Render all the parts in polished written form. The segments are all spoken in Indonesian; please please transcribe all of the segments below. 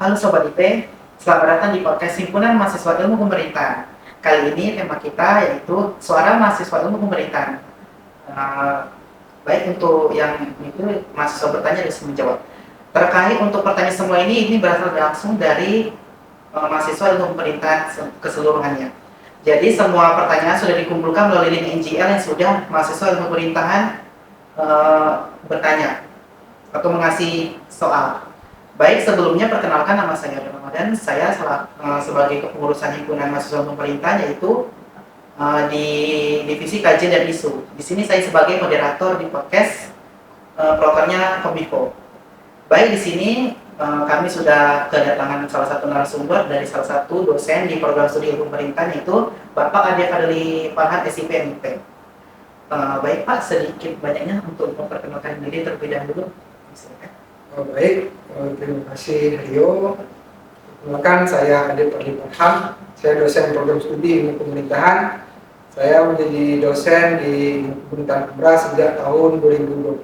Halo Sobat IP, selamat datang di podcast Himpunan Mahasiswa Ilmu Pemerintahan. Kali ini tema kita yaitu Suara Mahasiswa Ilmu Pemerintahan. Baik, untuk yang itu mahasiswa bertanya dan menjawab. Terkait untuk pertanyaan semua ini berasal langsung dari mahasiswa ilmu pemerintahan keseluruhannya. Jadi semua pertanyaan sudah dikumpulkan melalui link NGL yang sudah mahasiswa ilmu pemerintahan bertanya atau mengasih soal. Baik, sebelumnya perkenalkan nama saya Ramadan. Saya sebagai kepengurusan himpunan mahasiswa pemerintahan yaitu di divisi kajian dan isu. Di sini saya sebagai moderator di podcast prokernya Kominfo. Baik, di sini kami sudah kedatangan salah satu narasumber dari salah satu dosen di program studi ilmu pemerintahan yaitu Bapak Ade Fadli Farhan SIP MIP. Baik Pak, sedikit banyaknya untuk memperkenalkan diri terlebih dahulu. Baik, terima kasih Rio. Perkenalkan, saya Ade Fadli Farhan. Saya dosen program studi ilmu pemerintahan. Saya menjadi dosen di ilmu pemerintahan Umbra sejak tahun 2024.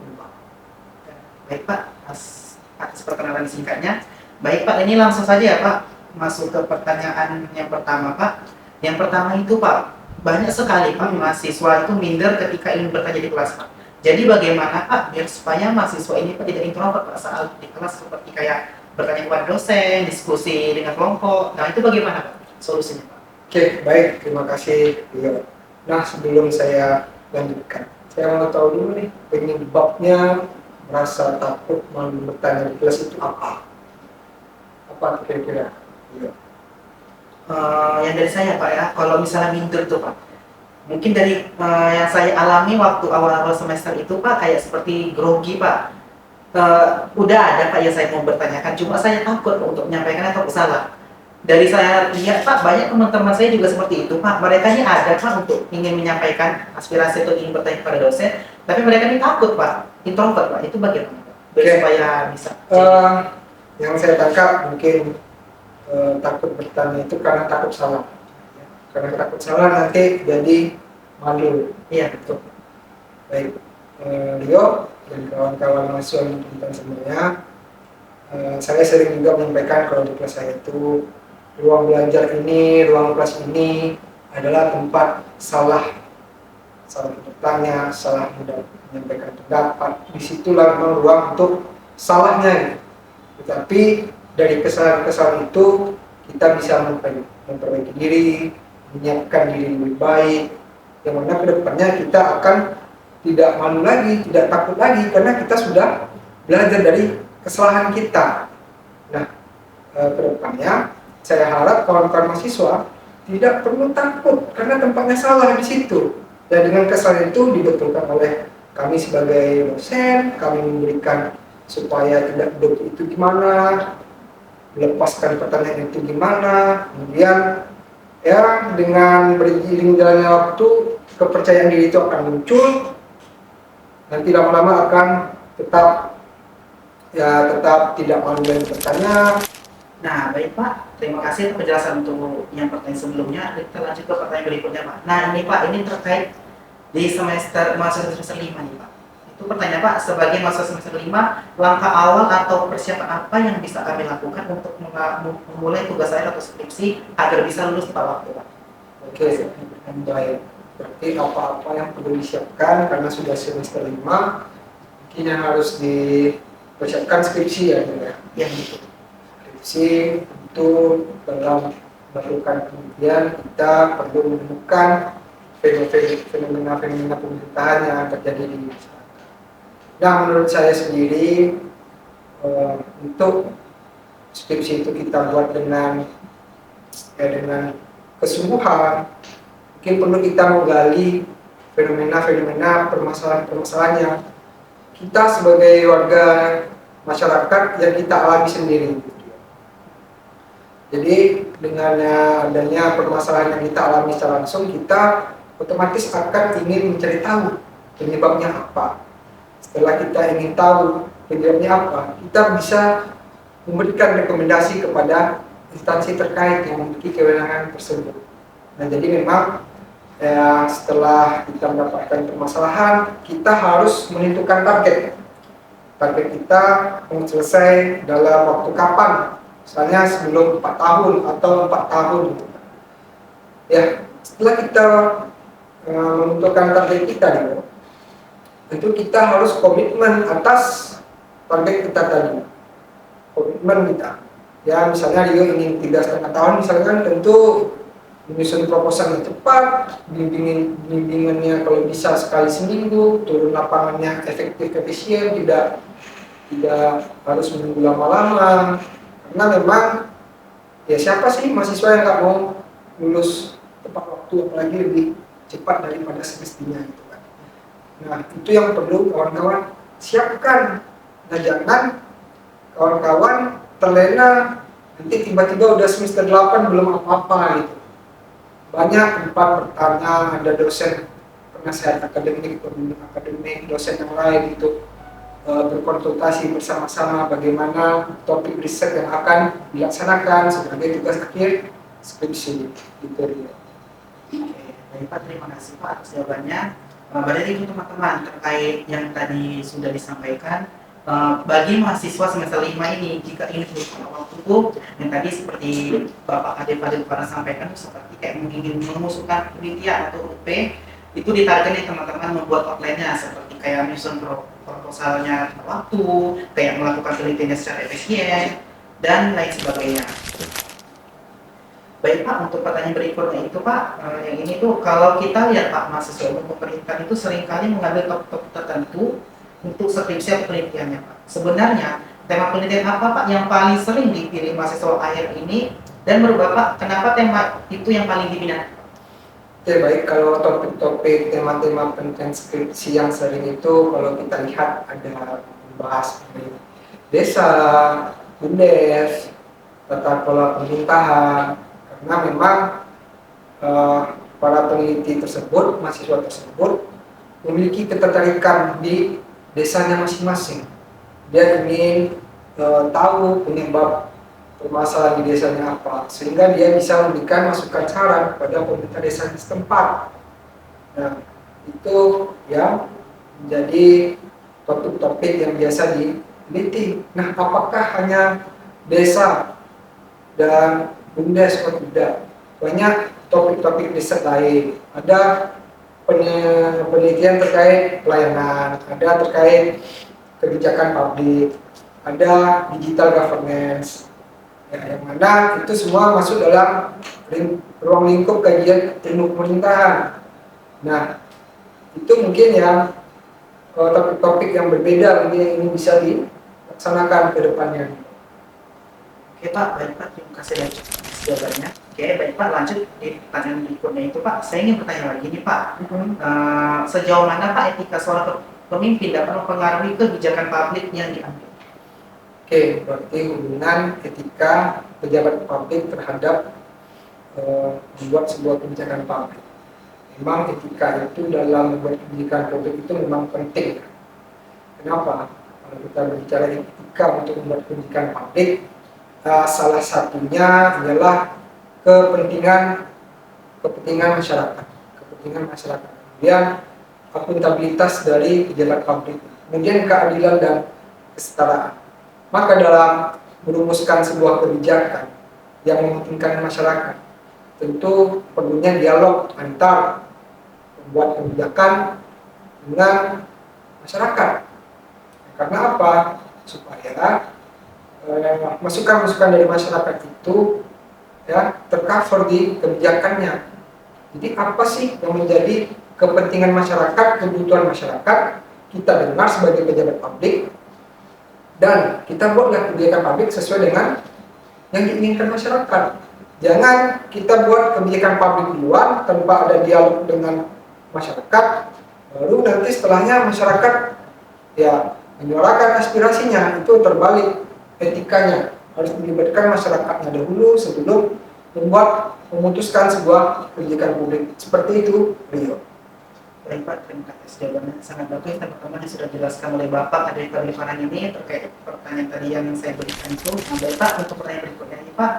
Baik Pak, atas perkenalan singkatnya. Baik Pak, ini langsung saja ya Pak, masuk ke pertanyaan yang pertama Pak. Yang pertama itu Pak, banyak sekali Pak mahasiswa itu minder ketika ingin bertanya di kelas Pak. Jadi bagaimana Pak biar supaya mahasiswa ini Pak tidak introvert Pak saat di kelas, seperti kayak bertanya kepada dosen, diskusi dengan kelompok. Nah itu bagaimana Pak solusinya Pak? Oke, baik, terima kasih Rio. Nah, sebelum saya lanjutkan, saya mau tahu dulu nih, penyebabnya merasa takut malu bertanya di kelas itu apa? Apa kira-kira? Rio. Yang dari saya Pak ya, kalau misalnya minder tuh Pak, mungkin dari yang saya alami waktu awal-awal semester itu Pak, kayak seperti grogi Pak. Udah ada Pak yang saya mau bertanyakan, cuma saya takut untuk menyampaikan atau salah. Dari saya lihat Pak, banyak teman-teman saya juga seperti itu Pak. Mereka ini ada Pak untuk ingin menyampaikan aspirasi atau ingin bertanya kepada dosen, tapi mereka ini takut Pak, introvert Pak. Itu bagaimana Pak? Biar supaya bisa. Yang saya tangkap mungkin takut bertanya itu karena takut salah. Karena takut salah nanti jadi malu. Iya betul. Baik, Rio dan kawan-kawan mahasiswa pemerintahan semuanya, saya sering juga menyampaikan kalau di kelas saya itu ruang belajar ini, ruang kelas ini adalah tempat salah bertanya, salah menyampaikan pendapat. Disitulah memang ruang untuk salahnya. Tetapi dari kesalahan-kesalahan itu kita bisa memperbaiki diri, menyiapkan diri lebih baik, yang mana kedepannya kita akan tidak malu lagi, tidak takut lagi, karena kita sudah belajar dari kesalahan kita. Nah, kedepannya saya harap kawan-kawan mahasiswa tidak perlu takut karena tempatnya salah di situ. Dan dengan kesalahan itu dibetulkan oleh kami sebagai dosen, kami memberikan supaya tidak duduk itu gimana, melepaskan pertanyaan itu gimana, kemudian ya dengan beriring jalannya waktu kepercayaan diri itu akan muncul, nanti lama-lama akan tetap tidak malu dan bertanya. Nah baik Pak, terima kasih penjelasan untuk yang pertanyaan sebelumnya. Kita lanjut ke pertanyaan berikutnya Pak. Nah ini Pak, ini terkait di mahasiswa semester 5 nih Pak. Itu pertanyaan Pak, sebagai mahasiswa semester 5, langkah awal atau persiapan apa yang bisa kami lakukan untuk memulai tugas akhir atau skripsi agar bisa lulus tepat waktu Pak? Oke, baik. Berarti apa-apa yang perlu disiapkan karena sudah semester 5, mungkin yang harus dipersiapkan skripsi ya. Ya gitu. Skripsi itu dalam melakukan kemudian kita perlu menemukan fenomena pemerintahan yang terjadi di masyarakat. Nah, menurut saya sendiri untuk skripsi itu kita buat dengan kesungguhan. Mungkin perlu kita menggali fenomena permasalahan yang kita sebagai warga masyarakat yang kita alami sendiri. Jadi dengan adanya permasalahan yang kita alami secara langsung, kita otomatis akan ingin mencari tahu penyebabnya apa. Setelah kita ingin tahu penyebabnya apa, kita bisa memberikan rekomendasi kepada instansi terkait yang memiliki kewenangan tersebut. Nah, jadi memang setelah kita mendapatkan permasalahan, kita harus menentukan target. Target kita mau selesai dalam waktu kapan misalnya sebelum 4 tahun atau 4 tahun gitu. Ya, setelah kita menentukan target kita nih, tentu kita harus komitmen atas target kita tadi. Komitmen kita. Ya, misalnya Rio ingin 3,5 tahun, misalkan tentu menyusun proposal yang cepat, bimbingannya kalau bisa sekali seminggu, turun lapangannya efektif efisien, tidak harus menunggu lama-lama. Karena memang ya siapa sih mahasiswa yang nggak mau lulus tepat waktu, apalagi lebih cepat daripada semestinya gitu kan. Nah, itu yang perlu kawan-kawan siapkan. Nah, jangan kawan-kawan terlena nanti tiba-tiba udah semester 8 belum apa-apa gitu. Banyak tempat bertanya, ada dosen penasehat akademik, pembimbing akademik, dosen yang lain itu berkonsultasi bersama-sama bagaimana topik riset yang akan dilaksanakan sebagai tugas akhir skripsi gitu ya. Oke, baik Pak, terima kasih Pak atas jawabannya. Berarti itu teman-teman terkait yang tadi sudah disampaikan, bagi mahasiswa semester 5 ini jika ingin menggunakan awal tubuh yang tadi seperti Bapak Kadep pernah sampaikan seperti kayak ingin mengusulkan penelitian atau UP itu ditargetkan teman-teman membuat outline-nya seperti kayak menyusun proposalnya waktu, kayak melakukan penelitiannya secara efisien dan lain sebagainya. Baik Pak, untuk pertanyaan berikutnya itu Pak, yang ini tuh kalau kita lihat Pak, mahasiswa umum pemerintah itu seringkali mengambil topik-topik tertentu untuk skripsi atau penelitiannya Pak. Sebenarnya tema penelitian apa Pak yang paling sering dipilih mahasiswa akhir ini dan menurut Bapak kenapa tema itu yang paling diminati? Oke, baik, kalau topik-topik tema-tema penelitian skripsi yang sering itu kalau kita lihat ada membahas desa, BUMDes, tata kelola pemerintahan, karena memang para peneliti tersebut, mahasiswa tersebut memiliki ketertarikan di desanya masing-masing. Dia ingin tahu penyebab permasalahan di desanya apa, sehingga dia bisa memberikan masukan saran kepada pemerintah desa setempat. Nah, itu yang menjadi topik-topik yang biasa diteliti. Nah, apakah hanya desa dan BUMDes? Oh tidak, banyak topik-topik riset lain. Ada penelitian terkait pelayanan, ada terkait kebijakan publik, ada digital governance, ya, yang mana itu semua masuk dalam ruang lingkup kajian ilmu pemerintahan. Nah, itu mungkin yang topik-topik yang berbeda ini bisa dilaksanakan ke depannya. Oke Pak, baik Pak, terima kasih atas jawabannya. Oke, baik Pak, lanjut di pertanyaan berikutnya itu Pak, saya ingin bertanya lagi nih Pak, sejauh mana Pak etika seorang pemimpin dapat mempengaruhi kebijakan publik yang diambil? Oke, berarti hubungan etika pejabat publik terhadap membuat sebuah kebijakan publik. Memang etika itu dalam membuat kebijakan publik itu memang penting. Kenapa? Kalau kita berbicara etika untuk membuat kebijakan publik, salah satunya adalah kepentingan masyarakat, kemudian akuntabilitas dari pejabat publik, kemudian keadilan dan kesetaraan. Maka dalam merumuskan sebuah kebijakan yang mementingkan masyarakat, tentu perlunya dialog antar pembuat kebijakan dengan masyarakat. Karena apa? Supaya masukan-masukan dari masyarakat itu ya tercover di kebijakannya. Jadi apa sih yang menjadi kepentingan masyarakat, kebutuhan masyarakat, kita dengar sebagai pejabat publik dan kita buatlah kebijakan publik sesuai dengan yang diinginkan masyarakat. Jangan kita buat kebijakan publik duluan tanpa ada dialog dengan masyarakat, baru nanti setelahnya masyarakat ya menyuarakan aspirasinya. Itu terbalik etikanya, harus melibatkan masyarakatnya dahulu sebelum memutuskan sebuah kebijakan publik. Seperti itu, Rio. Baik Pak, terima kasih jawabannya sangat bagus teman-teman yang sudah dijelaskan oleh Bapak dari pembicaraan ini terkait pertanyaan tadi yang saya berikan itu. Baik Pak, untuk pertanyaan berikutnya ini Pak,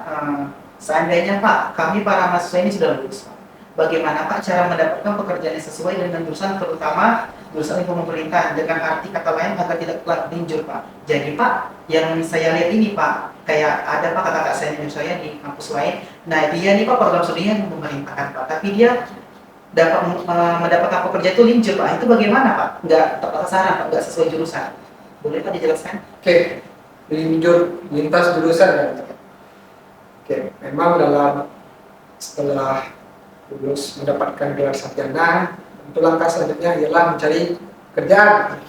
seandainya Pak, kami para mahasiswa ini sudah lulus Pak, bagaimana Pak cara mendapatkan pekerjaan yang sesuai dengan jurusan terutama jurusan ilmu pemerintahan dengan arti kata lain agar tidak terlanjur Pak. Jadi Pak, yang saya lihat ini Pak, kayak ada Pak kakak saya di kampus lain. Nah dia nih Pak program studinya ilmu pemerintahan Pak, tapi dia mendapatkan pekerja itu linjur Pak. Itu bagaimana Pak? Nggak tepat sasaran Pak, nggak sesuai jurusan. Boleh Pak dijelaskan? Oke, linjur lintas jurusan ya. Oke, memang setelah lulus mendapatkan gelar sarjana, tentu langkah selanjutnya ialah mencari pekerjaan.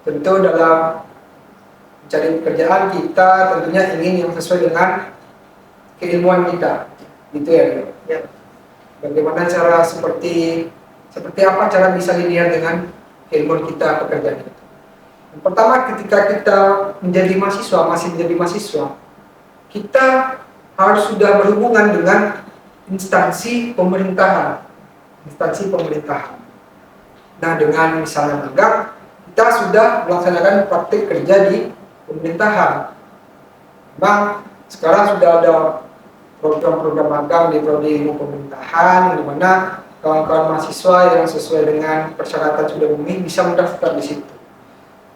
Tentu dalam mencari pekerjaan kita tentunya ingin yang sesuai dengan keilmuan kita, gitu ya. Ya. Bagaimana cara seperti apa cara bisa linear dengan keilmuan kita pekerjaan itu. Yang pertama, ketika kita masih menjadi mahasiswa, kita harus sudah berhubungan dengan instansi pemerintahan. Nah, dengan misalnya magang, kita sudah melaksanakan praktik kerja di pemerintahan. Memang sekarang sudah ada program-program magang di prodi ilmu pemerintahan, di mana kawan-kawan mahasiswa yang sesuai dengan persyaratan sudah memenuhi bisa mendaftar di situ.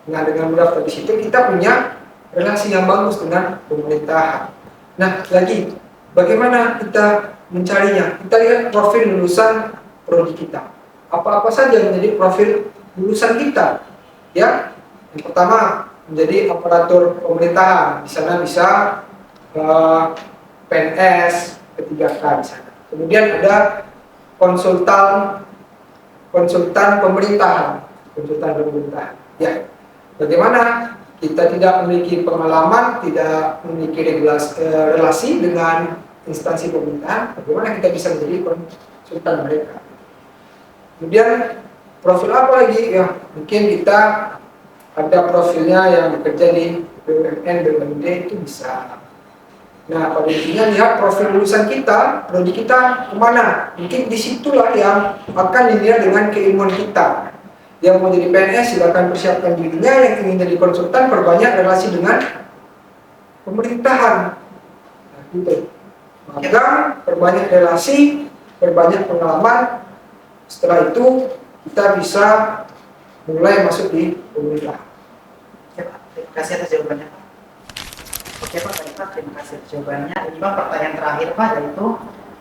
Nah, dengan mendaftar di situ kita punya relasi yang bagus dengan pemerintahan. Nah, lagi bagaimana kita mencarinya? Kita lihat profil lulusan prodi kita. Apa-apa saja menjadi profil lulusan kita? Ya, yang pertama menjadi aparatur pemerintahan. Di sana bisa PNS K3K di sana. Kemudian ada konsultan pemerintahan. Ya, bagaimana kita tidak memiliki pengalaman, tidak memiliki relasi dengan instansi pemerintahan, bagaimana kita bisa menjadi konsultan mereka? Kemudian profil apa lagi? Ya, mungkin kita ada profilnya yang bekerja di BUMN, BUMD itu bisa. Nah, pada intinya lihat profil lulusan kita, prodi kita kemana. Mungkin disitulah yang akan dilihat dengan keilmuan kita. Yang mau jadi PNS silakan persiapkan dirinya, yang ingin jadi konsultan perbanyak relasi dengan pemerintahan. Nah, gitu. Magang, perbanyak relasi, perbanyak pengalaman. Setelah itu kita bisa mulai masuk di pemerintahan. Oke Pak, terima kasih atas jawabannya Pak. Oke Pak, terima kasih atas jawabannya. Ini Pak pertanyaan terakhir Pak, yaitu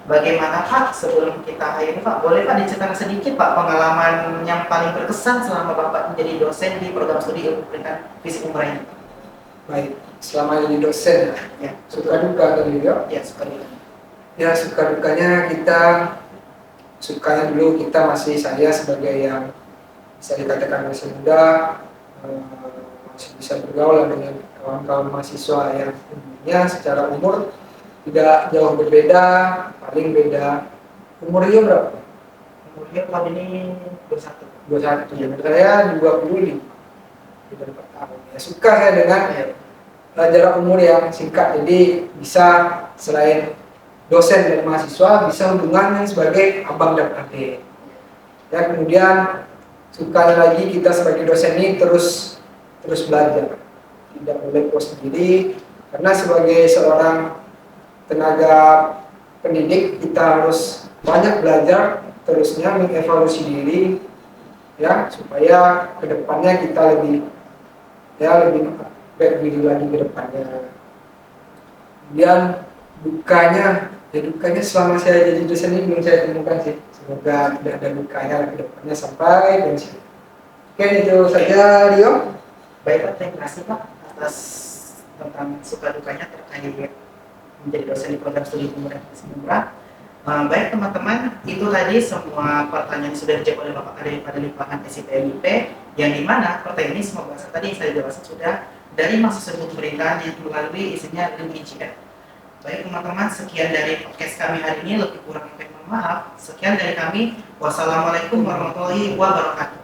bagaimana Pak sebelum kita akhiri Pak, boleh Pak diceritakan sedikit Pak pengalaman yang paling berkesan selama Bapak menjadi dosen di program studi ilmu pemerintahan Fisip Umrah ini? Baik, selama jadi dosen Ya, suka duka kan juga? ya seperti itu. Ya, suka dukanya sukanya dulu kita saya sebagai yang bisa dikatakan masih muda, masih bisa bergaul dengan kawan-kawan mahasiswa yang umumnya secara umur tidak jauh berbeda, paling beda umurnya berapa? Umurnya tahun ini 21. 21, ya, saya 20 beda 4 tahun. Ya, suka saya dengan jarak umur yang singkat, jadi bisa selain dosen dan mahasiswa bisa hubungannya sebagai abang dan adik. Ya, kemudian sukanya lagi kita sebagai dosen ini terus belajar, tidak boleh puas sendiri, karena sebagai seorang tenaga pendidik kita harus banyak belajar, terusnya mengevaluasi diri, ya, supaya kedepannya kita lebih baik diri lagi ke depannya. Kemudian dukanya selama saya jadi dosen ini belum saya temukan sih. Semoga tidak ada dukanya ke depannya sampai pensiun. Oke, itu saja Rio. Baik Pak, terima kasih Pak atas tentang suka dukanya terkait menjadi dosen di program studi pemerintahan Fisip Umrah. Baik teman-teman, itu tadi semua pertanyaan yang sudah dijawab oleh Bapak pada limpahan SIPLIP, yang dimana pertanyaan ini semua bahasa tadi yang saya jelaskan sudah dari mahasiswa ilmu pemerintahan yang melalui isinya LIMIJR. Baik teman-teman, sekian dari podcast kami hari ini, lebih kurang mohon maaf. Sekian dari kami, wassalamualaikum warahmatullahi wabarakatuh.